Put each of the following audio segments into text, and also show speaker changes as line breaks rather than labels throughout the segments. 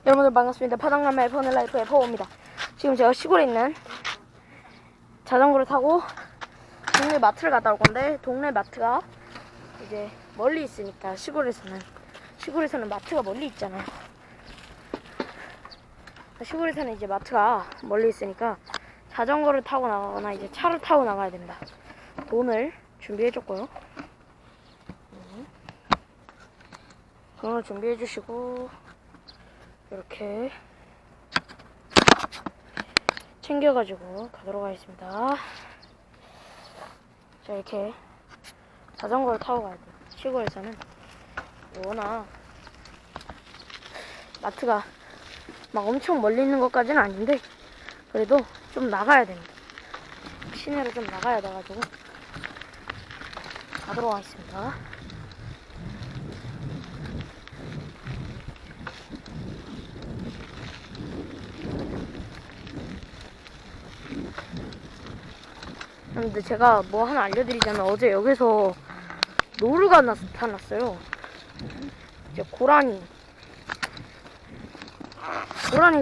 여러분들 반갑습니다. 파당남의 퍼넬라이프의 포입니다. 지금 제가 시골에 있는 자전거를 타고 동네 마트를 갔다 올 건데, 동네 마트가 이제 멀리 있으니까 시골에서는 마트가 멀리 있잖아요. 시골에서는 이제 마트가 멀리 있으니까 자전거를 타고 나가거나 이제 차를 타고 나가야 됩니다. 돈을 준비해줬고요. 돈을 준비해주시고 이렇게 챙겨가지고 가도록 하겠습니다. 자, 이렇게 자전거를 타고 가야 돼요. 시골에서는 워낙 마트가 막 엄청 멀리 있는 것까지는 아닌데 그래도 좀 나가야 됩니다. 시내로 좀 나가야 돼가지고 가도록 하겠습니다. 근데 제가 뭐 하나 알려드리자면, 어제 여기서 노루가 나타났어요. 이제 고라니가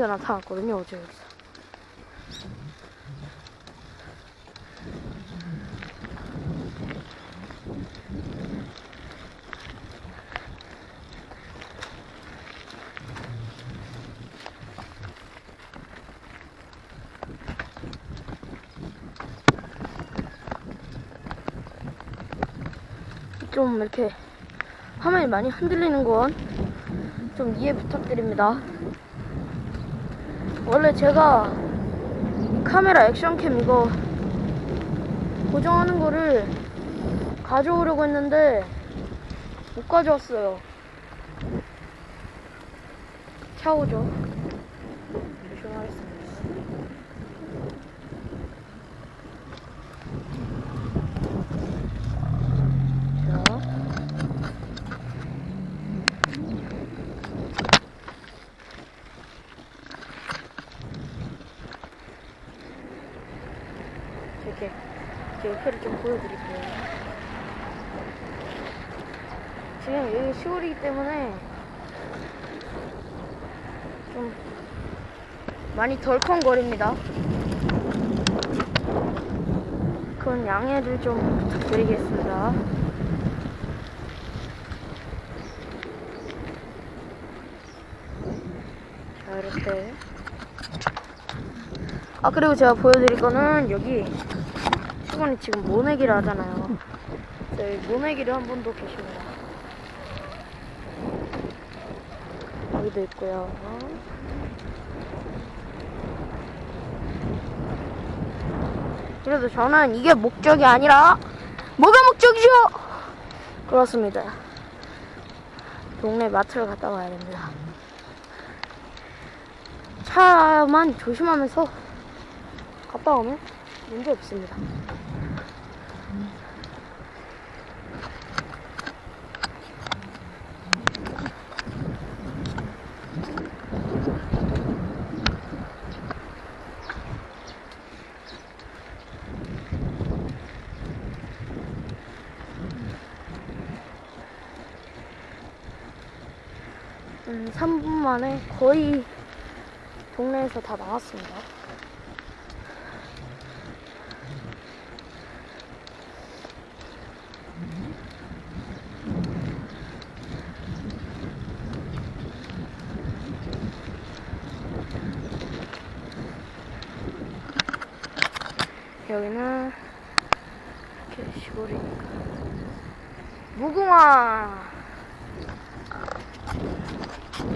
나타났거든요, 어제 여기서. 좀 이렇게 화면이 많이 흔들리는 건 좀 이해 부탁드립니다. 원래 제가 카메라 액션캠 이거 고정하는 거를 가져오려고 했는데 못 가져왔어요. 차 오죠. 조심하겠습니다. 이렇게 제 옆에를 좀 보여드릴게요. 지금 여기 시골이기 때문에 좀 많이 덜컹거립니다. 그건 양해를 좀 부탁드리겠습니다. 자, 이렇게. 그리고 제가 보여드릴 거는, 여기 시골이 지금 모내기를 하잖아요. 여기 모내기를 한 분도 계십니다. 여기도 있고요. 그래도 저는 이게 목적이 아니라 뭐가 목적이죠? 그렇습니다. 동네 마트를 갔다 와야 됩니다. 차만 조심하면서 갔다 오면 문제 없습니다. 한 3분 만에 거의 동네에서 다 나왔습니다. 여기는 이렇게 시골이니까. 무궁화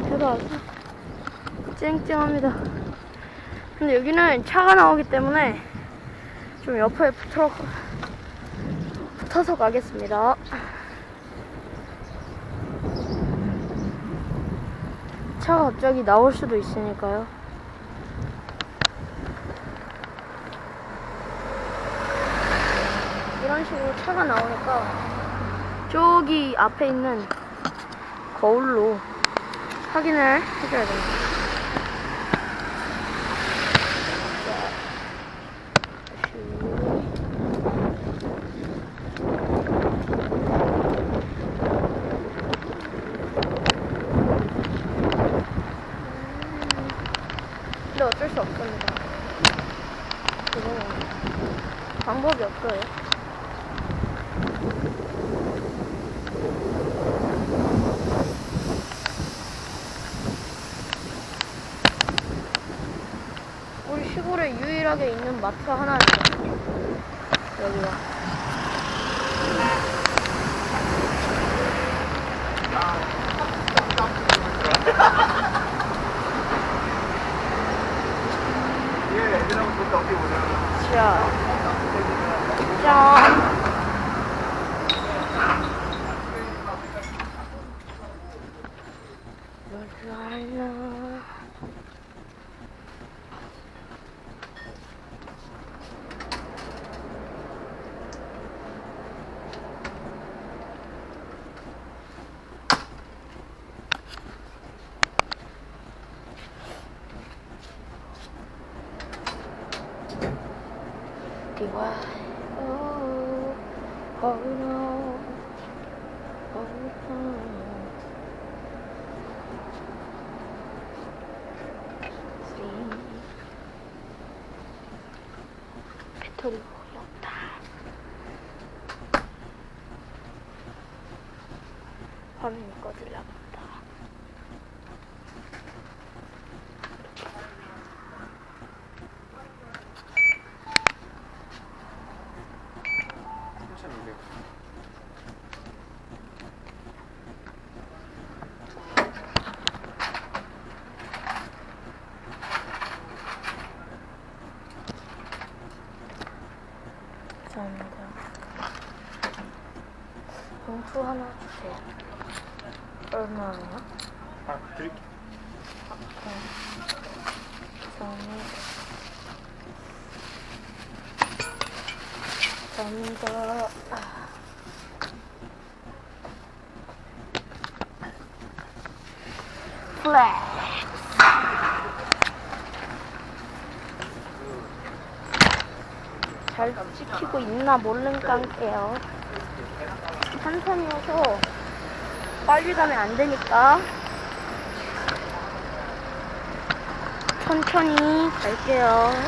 대박, 쨍쨍합니다. 근데 여기는 차가 나오기 때문에 좀 옆에 붙어서 가겠습니다. 차가 갑자기 나올 수도 있으니까요. 이런 식으로 차가 나오니까 저기 앞에 있는 거울로 확인을 해줘야 됩니다. 근데 어쩔 수 없습니다. 그거는 방법이 없어요. 우리 시골에 유일하게 있는 마트 하나입니다. 여기가. 자, 짠. 랄랄라. Why? Oh, oh no, oh no. See, 배터리 거의 없다. 화면이 꺼질라 보다. 감사합니다. 봉투 하나 주세요. 얼마예요?
아, 드릴게요.
감사합니다. 플렉스. 잘 찍히고 있나 몰른 깡게요. 한산이어서 빨리 가면 안 되니까 천천히 갈게요.